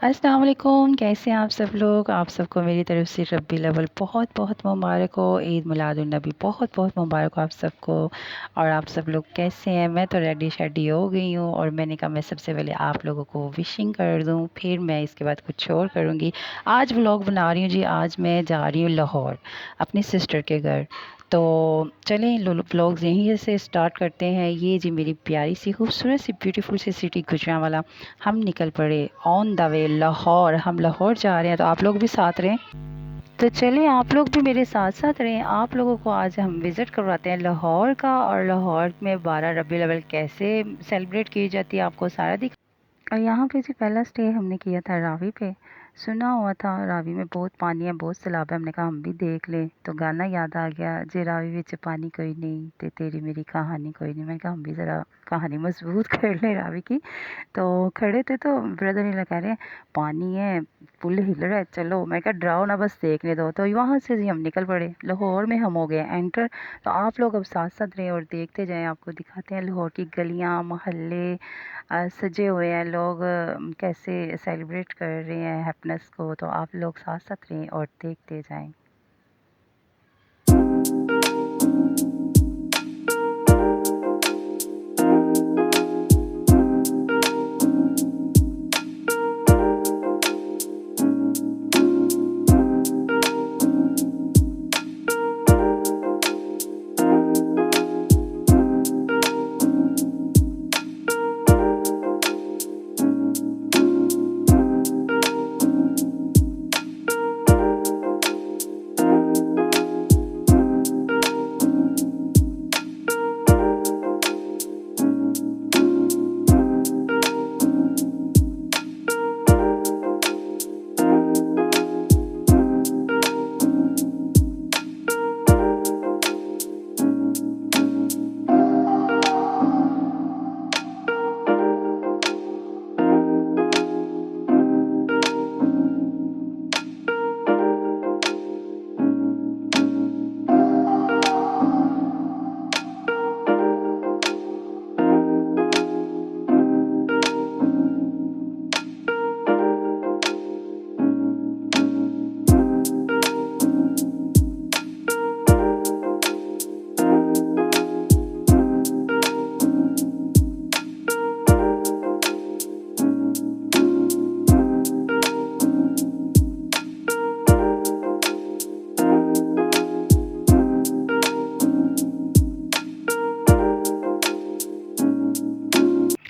अस्सलाम वालेकुम। कैसे हैं आप सब लोग? आप सबको मेरी तरफ से रब्बील अव्वल बहुत बहुत मुबारक हो। ईद मिलादुन नबी बहुत बहुत मुबारक हो आप सबको। और आप सब लोग कैसे हैं? मैं तो रेडी शेडी हो गई हूँ और मैंने कहा मैं सबसे पहले आप लोगों को विशिंग कर दूँ, फिर मैं इसके बाद कुछ और करूँगी। आज व्लॉग बना रही हूँ जी। आज मैं जा रही हूँ लाहौर अपनी सिस्टर के घर। तो चलें व्लॉग्स यहीं से स्टार्ट करते हैं। ये जी मेरी प्यारी सी खूबसूरत सी ब्यूटीफुल सी सिटी गुजरांवाला। हम निकल पड़े ऑन द वे लाहौर। हम लाहौर जा रहे हैं तो आप लोग भी साथ रहें। तो चलिए आप लोग भी मेरे साथ साथ रहें। आप लोगों को आज हम विज़िट करवाते हैं लाहौर का, और लाहौर में 12 रबीउल अव्वल कैसे सेलिब्रेट की जाती है आपको सारा दिख। और यहाँ पे जी पहला स्टे हमने किया था रावी पे। सुना हुआ था रावी में बहुत पानी है, बहुत सैलाब है। हमने कहा हम भी देख लें, तो गाना याद आ गया, जे रावी विच पानी कोई नहीं ते तेरी मेरी कहानी कोई नहीं। मैंने कहा हम भी ज़रा कहानी मजबूत कर लें रावी की। तो खड़े थे तो ब्रदर इन कह रहे हैं पानी है, पुल हिल रहा है, चलो। मैं कहा डराओ ना, बस देखने दो। तो वहाँ से जी हम निकल पड़े, लाहौर में हम हो गए एंटर। तो आप लोग अब साथ साथ रहें और देखते जाएं, आपको दिखाते हैं लाहौर की गलियाँ मोहल्ले। सजे हुए हैं लोग, कैसे सेलिब्रेट कर रहे हैं हैप्पीनेस को। तो आप लोग साथ साथ रहें और देखते जाएं।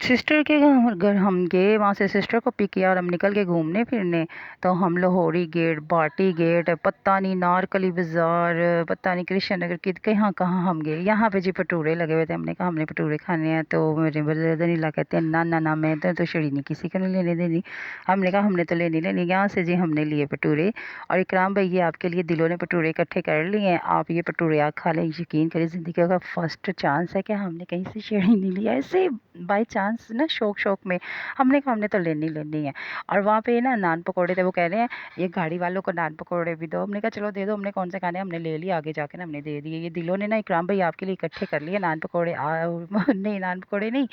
सिस्टर के घर हम गए, वहाँ से सिस्टर को पिक किया और हम निकल के घूमने फिरने। तो हम लाहौरी गेट, बाटी गेट, पता नहीं नारकली बाज़ार, पता नहीं कृष्ण नगर की कहाँ कहाँ हम गए। यहाँ पे जी भटूरे लगे हुए थे। हमने कहा हमने भटूरे खाने हैं। तो मेरे ब्रदर नीला कहते हैं ना ना ना, मैं तो छड़ी नहीं किसी को नहीं लेने देनी। हमने कहा हमने तो लेनी लेनी। यहाँ से जी हमने लिए भटूरे। और इकराम भाई ये आपके लिए दिलों ने भटूरे इकट्ठे कर लिए हैं, आप ये भटूरे आप खा लें। यकीन करें ज़िंदगी का फर्स्ट चांस है कि हमने कहीं से छड़ी नहीं लिया, ऐसे बाई चांस ना, शौक शौक में। हमने कहा हमने तो लेनी लेनी है। और वहाँ पे ना नान पकौड़े थे, वो कह रहे हैं ये गाड़ी वालों को नान पकौड़े भी दो। हमने कहा चलो दे दो, हमने कौन से खाने, हमने ले लिए। आगे जाके ना हमने दे दिए। ये दिलों ने ना इकराम भाई आपके लिए इकट्ठे कर लिए नान पकौड़े। नहीं नान पकौड़े नहीं,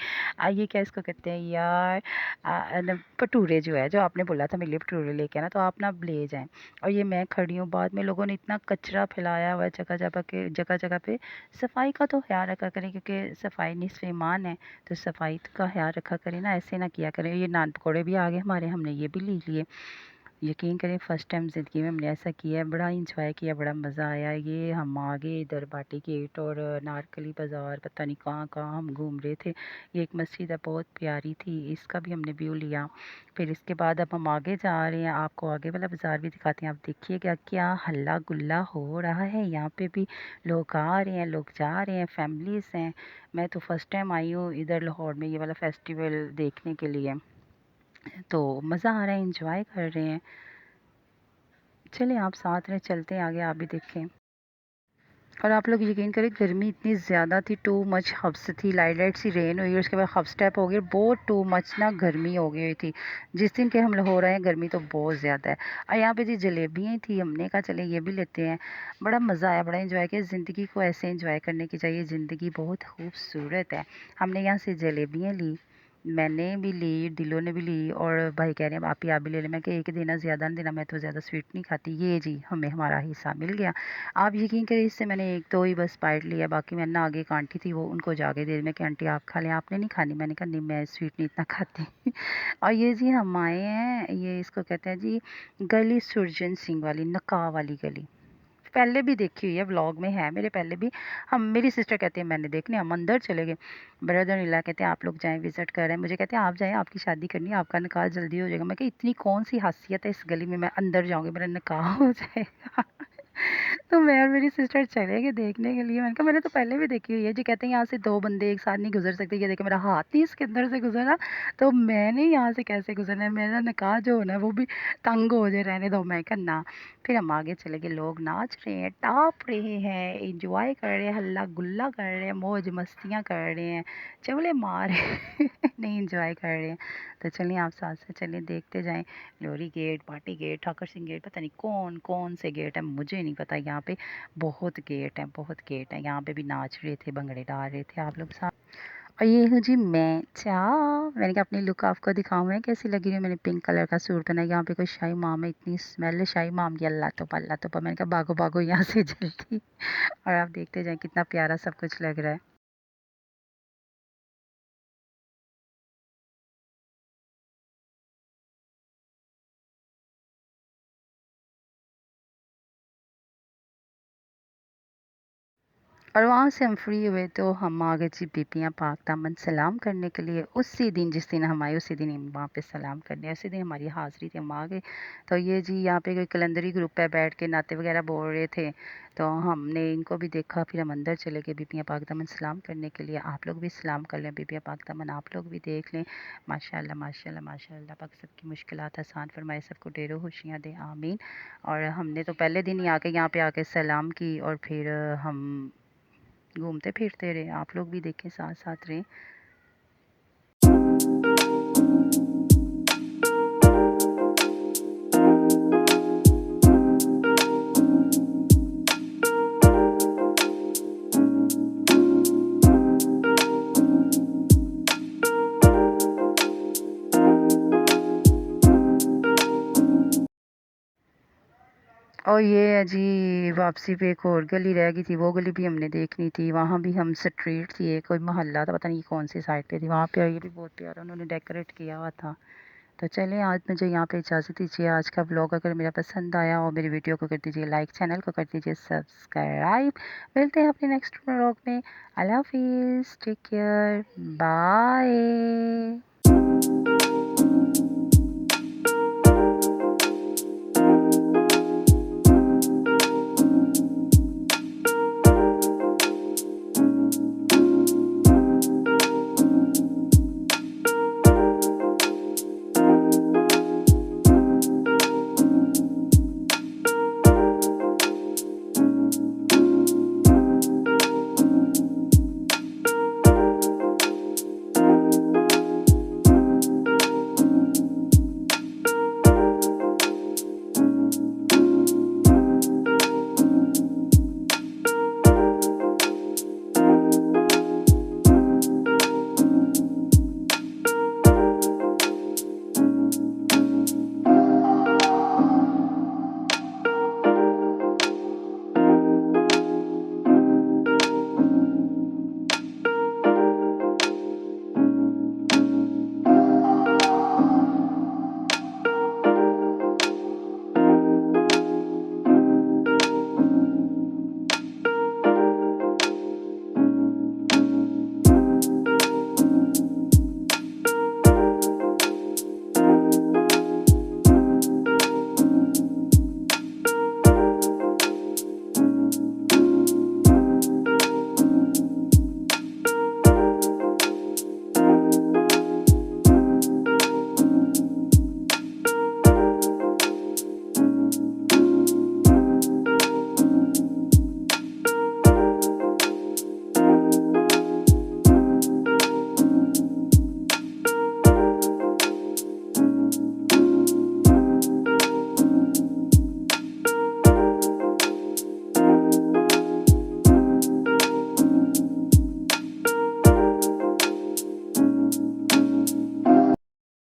ये क्या इसको कहते हैं यार, भटूरे जो है, जो आपने बोला था मेरे लिए भटूरे लेके आना, तो आप ना ले जाएं। और ये मैं खड़ी हूँ, बाद में लोगों ने इतना कचरा फैलाया हुआ है जगह जगह पे। सफाई का तो ख्याल रखा करें, क्योंकि सफाई निस्फ़ ईमान है। तो सफाई का ख्याल रखा करें ना, ऐसे ना किया करें। ये नान पकौड़े भी आ गए हमारे, हमने ये भी ले लिए। यकीन करें फर्स्ट टाइम ज़िंदगी में हमने ऐसा किया है, बड़ा इंजॉय किया, बड़ा मज़ा आया। ये हम आ गए इधर बाटी गेट और नारकली बाज़ार, पता नहीं कहाँ कहाँ हम घूम रहे थे। ये एक मस्जिद है बहुत प्यारी थी, इसका भी हमने व्यू लिया। फिर इसके बाद अब हम आगे जा रहे हैं, आपको आगे वाला बाज़ार भी दिखाते हैं। आप देखिएगा क्या हल्ला गुल्ला हो रहा है यहाँ पे भी। लोग आ रहे हैं, लोग जा रहे हैं, फैमिलीज़ हैं। मैं तो फर्स्ट टाइम आई हूँ इधर लाहौर में ये वाला फेस्टिवल देखने के लिए। तो मज़ा आ रहा है, इंजॉय कर रहे हैं। चलिए आप साथ में चलते हैं आगे, आप भी देखें। और आप लोग यकीन करें गर्मी इतनी ज़्यादा थी, टू मच हब्स थी। लाइट लाइट सी रेन हुई और उसके बाद हब स्टेप हो गया, बहुत टू मच ना गर्मी हो गई थी। जिस दिन के हम लोग हो रहे हैं गर्मी तो बहुत ज़्यादा है। और यहाँ पे जी जलेबियाँ थी, हमने कहा चले ये भी लेते हैं। बड़ा मज़ा आया, बड़ा इंजॉय किया। ज़िंदगी को ऐसे इंजॉय करने की चाहिए, ज़िंदगी बहुत खूबसूरत है। हमने यहाँ से जलेबियाँ ली, मैंने भी ली, दिलों ने भी ली और भाई कह रहे हैं आप भी ले लें। मैं कि एक ही देना, ज़्यादा नहीं देना, मैं तो ज़्यादा स्वीट नहीं खाती। ये जी हमें हमारा हिस्सा मिल गया। आप यकीन करें इससे मैंने 1 2 ही बस बाइट लिया, बाकी मैंने ना, आगे एक आंटी थी वो उनको जाके दे दी। मैं कि आंटी आप खा लें, आपने नहीं खानी? मैंने कहा नहीं मैं स्वीट नहीं इतना खाती। और ये जी हम आए हैं, ये इसको कहते हैं जी गली सुरजन सिंह वाली, नकाब वाली गली। पहले भी देखी हुई है, व्लॉग में है मेरे पहले भी। हम, मेरी सिस्टर कहती है मैंने देखनी, हम अंदर चले गए। ब्रदर इला कहते हैं आप लोग जाएं, विजिट कर रहे हैं। मुझे कहते हैं आप जाएं, आपकी शादी करनी है, आपका निकाह जल्दी हो जाएगा। मैं कहा इतनी कौन सी खासियत है इस गली में, मैं अंदर जाऊंगी मेरा निकाह हो जाएगा। तो मैं और मेरी सिस्टर चले गए देखने के लिए। मैंने कहा मैंने तो पहले भी देखी हुई है जी। कहते हैं यहाँ से 2 बंदे एक साथ नहीं गुजर सकते। ये देखे मेरा हाथ नहीं इसके अंदर से गुजरा, तो मैंने यहाँ से कैसे गुजरना है? मेरा निकाह जो होना है वो भी तंग हो जाए, रहने दो। मैं कहा ना। फिर हम आगे चले गए, लोग नाच रहे हैं, टाप रहे हैं, एंजॉय कर रहे हैं, हल्ला गुल्ला कर रहे हैं, मौज मस्तियाँ कर रहे हैं, चवले मार नहीं, एंजॉय कर रहे हैं। तो चलिए आप साथ साथ चलिए देखते जाएं। Lori gate, party gate, Thakar Singh gate, पता नहीं कौन कौन से गेट है मुझे नहीं पता। यहाँ पे बहुत गेट हैं, बहुत गेट हैं। यहाँ पे भी नाच रहे थे, भंगड़े डाल रहे थे आप लोग साथ। और ये हूँ जी मैं, चाह मैंने कहा अपनी लुक आपको दिखाऊं मैं कैसी लगी रही हूँ। मैंने पिंक कलर का सूट पहना है। यहाँ पे कोई शाही माम है, इतनी स्मेल है शाही माम की, अल्लाह तो अल्लाह तो। मैंने कहा भागो भागो यहाँ से जल्दी। और आप देखते जाएं कितना प्यारा सब कुछ लग रहा है। और वहाँ से हम फ्री हुए तो हम आ गए जी बीबियाँ पाक दामन सलाम करने के लिए। उसी दिन जिस दिन हम आए उसी दिन हम वहाँ पे सलाम करने, उसी दिन हमारी हाज़िरी थी, हम आ गए। तो ये जी यहाँ पे कोई कलंदरी ग्रुप है, बैठ के नाते वगैरह बोल रहे थे, तो हमने इनको भी देखा। फिर हम अंदर चले गए बीबियाँ पाक दामन सलाम करने के लिए। आप लोग भी सलाम कर लें बीबियाँ पाक दामन, आप लोग भी देख लें। माशाल्लाह माशाल्लाह माशाल्लाह, पाक सबकी मुश्किलात आसान फरमाए, सबको ढेरों खुशियाँ दे, आमीन। और हमने तो पहले दिन ही आके यहाँ पे आके सलाम की और फिर हम घूमते फिरते रहे। आप लोग भी देखें, साथ साथ रहें। और ये है जी वापसी पे एक और गली रह गई थी, वो गली भी हमने देखनी थी। वहाँ भी हम, स्ट्रीट थी एक, कोई मोहल्ला था, पता नहीं कौन सी साइड पे थी। वहाँ पे ये भी बहुत प्यारा उन्होंने डेकोरेट किया हुआ था। तो चलिए आज मुझे यहाँ पे इजाज़त दीजिए। आज का ब्लॉग अगर मेरा पसंद आया और मेरी वीडियो को कर दीजिए लाइक, चैनल को कर दीजिए सब्सक्राइब। मिलते हैं अपने नेक्स्ट ब्लॉग में। अल्लाह हाफिज़, टेक केयर, बाय।